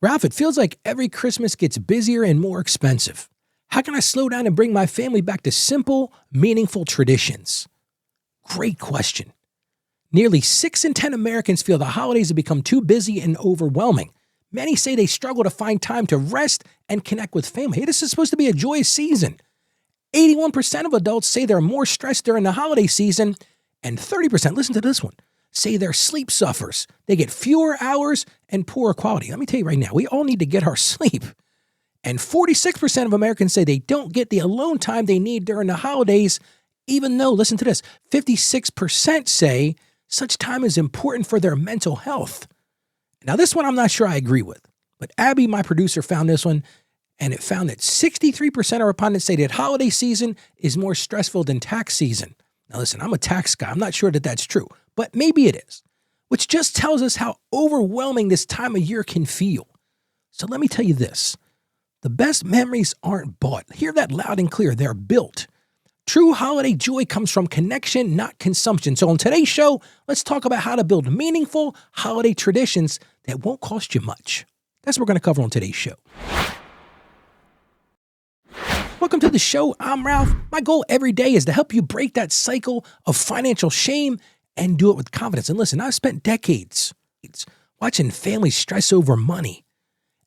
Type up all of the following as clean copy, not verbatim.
Ralph, it feels like every Christmas gets busier and more expensive. How can I slow down and bring my family back to simple, meaningful traditions? Great question. Nearly 6 in 10 Americans feel the holidays have become too busy and overwhelming. Many say they struggle to find time to rest and connect with family. Hey, this is supposed to be a joyous season. 81% of adults say they're more stressed during the holiday season, and 30%, listen to this one, say their sleep suffers. They get fewer hours and poorer quality. Let me tell you right now, we all need to get our sleep. And 46% of Americans say they don't get the alone time they need during the holidays, even though, listen to this, 56% say such time is important for their mental health. Now, this one I'm not sure I agree with, but Abby, my producer, found this one, and it found that 63% of respondents say that holiday season is more stressful than tax season. Now, listen, I'm a tax guy. I'm not sure that that's true, but maybe it is, which just tells us how overwhelming this time of year can feel. So let me tell you this. The best memories aren't bought. Hear that loud and clear. They're built. True holiday joy comes from connection, not consumption. So on today's show, let's talk about how to build meaningful holiday traditions that won't cost you much. That's what we're going to cover on today's show. Welcome to the show. I'm Ralph. My goal every day is to help you break that cycle of financial shame and do it with confidence. And listen, I've spent decades watching families stress over money.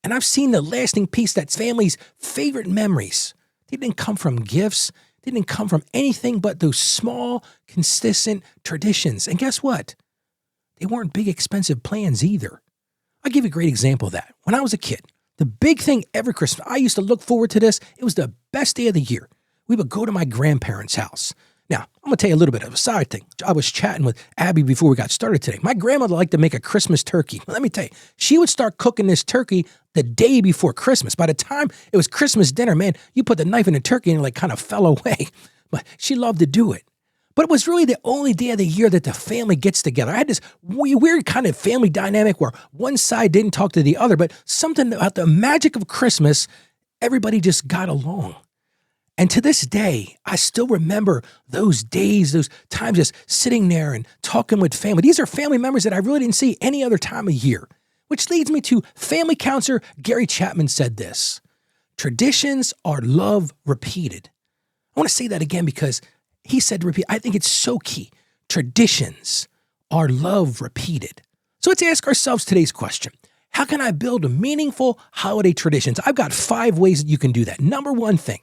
And I've seen the lasting peace that's families' favorite memories. They didn't come from gifts. They didn't come from anything but those small, consistent traditions. And guess what? They weren't big, expensive plans either. I'll give you a great example of that. When I was a kid, the big thing every Christmas, I used to look forward to this. It was the best day of the year. We would go to my grandparents' house. Now, I'm going to tell you a little bit of a side thing. I was chatting with Abby before we got started today. My grandmother liked to make a Christmas turkey. Let me tell you, she would start cooking this turkey the day before Christmas. By the time it was Christmas dinner, man, you put the knife in the turkey and it kind of fell away. But she loved to do it. But it was really the only day of the year that the family gets together. I had this weird kind of family dynamic where one side didn't talk to the other, but something about the magic of Christmas, everybody just got along. And to this day, I still remember those days, those times just sitting there and talking with family. These are family members that I really didn't see any other time of year, which leads me to family counselor Gary Chapman said this: traditions are love repeated. I want to say that again because he said repeat. I think it's so key. Traditions are love repeated. So let's ask ourselves today's question. How can I build meaningful holiday traditions? I've got 5 ways that you can do that. Number one thing,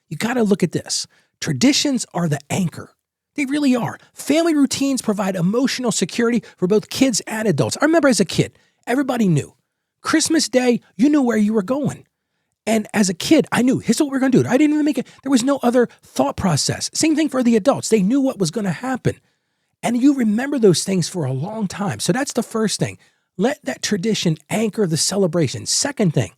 you got to look at this. Traditions are the anchor. They really are. Family routines provide emotional security for both kids and adults. I remember as a kid, everybody knew. Christmas Day, you knew where you were going. And as a kid, I knew, here's what we're going to do. I didn't even make it. There was no other thought process. Same thing for the adults. They knew what was going to happen. And you remember those things for a long time. So that's the first thing. Let that tradition anchor the celebration. Second thing,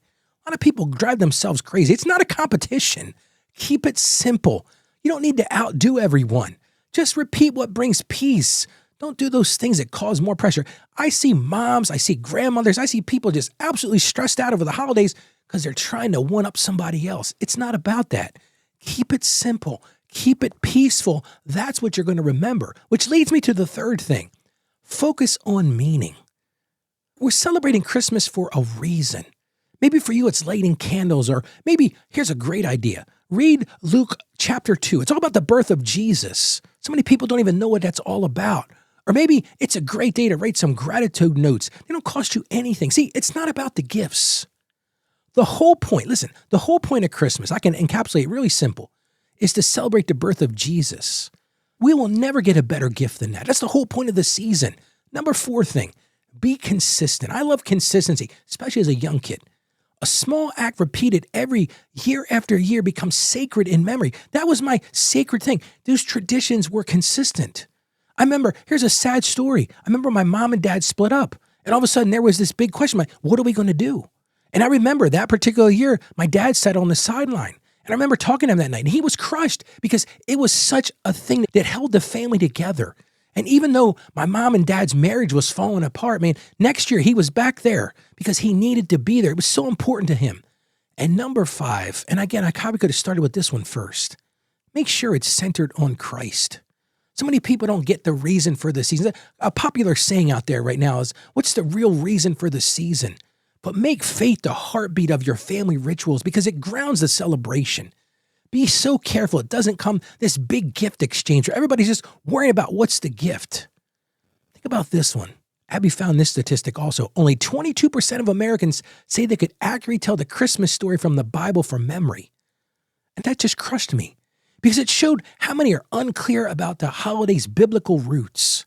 a lot of people drive themselves crazy. It's not a competition. Keep it simple. You don't need to outdo everyone. Just repeat what brings peace. Don't do those things that cause more pressure. I see moms, I see grandmothers, I see people just absolutely stressed out over the holidays because they're trying to one-up somebody else. It's not about that. Keep it simple. Keep it peaceful. That's what you're going to remember, which leads me to the third thing. Focus on meaning. We're celebrating Christmas for a reason. Maybe for you, it's lighting candles, or maybe here's a great idea. Read Luke chapter 2. It's all about the birth of Jesus. So many people don't even know what that's all about. Or maybe it's a great day to write some gratitude notes. They don't cost you anything. See, it's not about the gifts. The whole point, listen, the whole point of Christmas, I can encapsulate it really simple, is to celebrate the birth of Jesus. We will never get a better gift than that. That's the whole point of the season. Number 4 thing, be consistent. I love consistency, especially as a young kid. A small act repeated every year after year becomes sacred in memory. That was my sacred thing. Those traditions were consistent. I remember, here's a sad story. I remember my mom and dad split up. And all of a sudden there was this big question, like, what are we going to do? And I remember that particular year, my dad sat on the sideline. And I remember talking to him that night. And he was crushed because it was such a thing that held the family together. And even though my mom and dad's marriage was falling apart, man, next year he was back there because he needed to be there. It was so important to him. And number 5, and again, I probably could have started with this one first. Make sure it's centered on Christ. So many people don't get the reason for the season. A popular saying out there right now is, what's the real reason for the season? but make faith the heartbeat of your family rituals because it grounds the celebration. Be so careful it doesn't come this big gift exchange where everybody's just worrying about what's the gift. Think about this one. Abby found this statistic also. Only 22% of Americans say they could accurately tell the Christmas story from the Bible from memory. And that just crushed me because it showed how many are unclear about the holiday's biblical roots.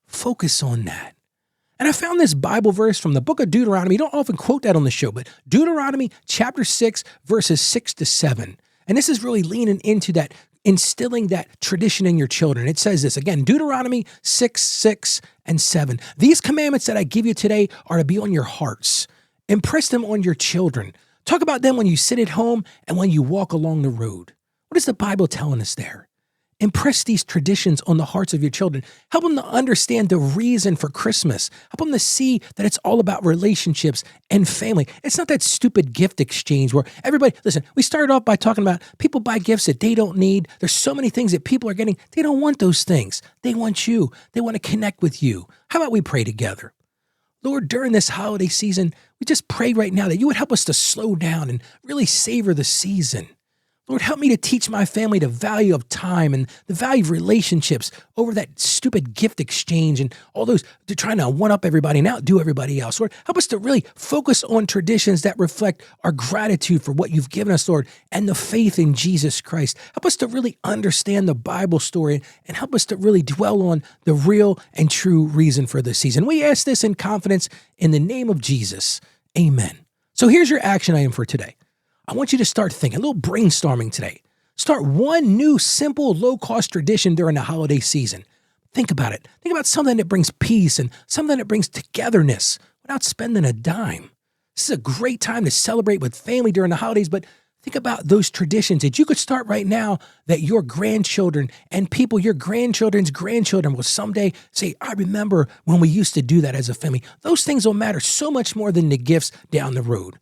Focus on that. And I found this Bible verse from the book of Deuteronomy. Don't often quote that on the show, but Deuteronomy chapter 6, verses 6 to 7. And this is really leaning into that, instilling that tradition in your children. It says this again, Deuteronomy 6, 6, and 7. These commandments that I give you today are to be on your hearts. Impress them on your children. Talk about them when you sit at home and when you walk along the road. What is the Bible telling us there? Impress these traditions on the hearts of your children. Help them to understand the reason for Christmas. Help them to see that it's all about relationships and family. It's not that stupid gift exchange where everybody, listen, we started off by talking about people buy gifts that they don't need. There's so many things that people are getting. They don't want those things. They want you. They want to connect with you. How about we pray together? Lord, during this holiday season, we just pray right now that you would help us to slow down and really savor the season. Lord, help me to teach my family the value of time and the value of relationships over that stupid gift exchange and all those, they're trying to one-up everybody and outdo everybody else. Lord, help us to really focus on traditions that reflect our gratitude for what you've given us, Lord, and the faith in Jesus Christ. Help us to really understand the Bible story and help us to really dwell on the real and true reason for this season. We ask this in confidence in the name of Jesus. Amen. So here's your action item for today. I want you to start thinking, a little brainstorming today. Start one new, simple, low-cost tradition during the holiday season. Think about it. Think about something that brings peace and something that brings togetherness without spending a dime. This is a great time to celebrate with family during the holidays, but think about those traditions that you could start right now that your grandchildren and people, your grandchildren's grandchildren will someday say, I remember when we used to do that as a family. Those things will matter so much more than the gifts down the road.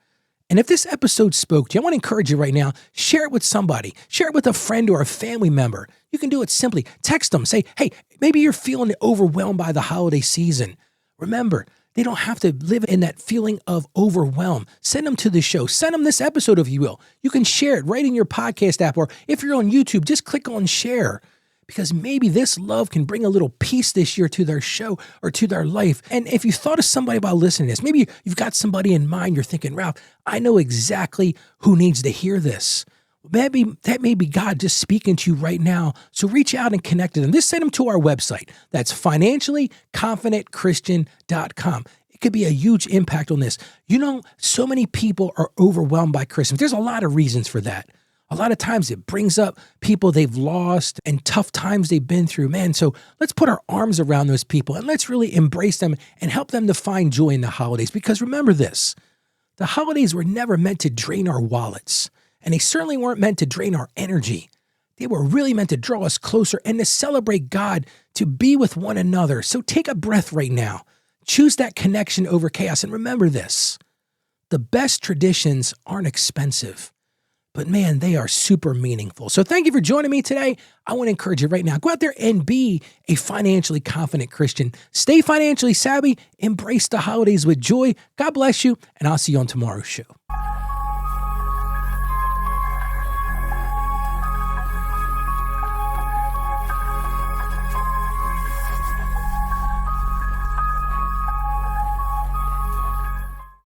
And if this episode spoke to you, I want to encourage you right now, share it with somebody. Share it with a friend or a family member. You can do it simply. Text them. Say, hey, maybe you're feeling overwhelmed by the holiday season. Remember, they don't have to live in that feeling of overwhelm. Send them to the show. Send them this episode if you will. You can share it right in your podcast app, or if you're on YouTube, just click on share. Because maybe this love can bring a little peace this year to their show or to their life. And if you thought of somebody about listening to this, maybe you've got somebody in mind, you're thinking, Ralph, I know exactly who needs to hear this. Maybe that may be God just speaking to you right now. So reach out and connect with them. Just send them to our website. That's financiallyconfidentchristian.com. It could be a huge impact on this. You know, so many people are overwhelmed by Christmas. There's a lot of reasons for that. A lot of times it brings up people they've lost and tough times they've been through. Man, so let's put our arms around those people and let's really embrace them and help them to find joy in the holidays. Because remember this, the holidays were never meant to drain our wallets, and they certainly weren't meant to drain our energy. They were really meant to draw us closer and to celebrate God, to be with one another. So take a breath right now. Choose that connection over chaos. And remember this, the best traditions aren't expensive. But man, they are super meaningful. So thank you for joining me today. I want to encourage you right now, go out there and be a financially confident Christian. Stay financially savvy, embrace the holidays with joy. God bless you, and I'll see you on tomorrow's show.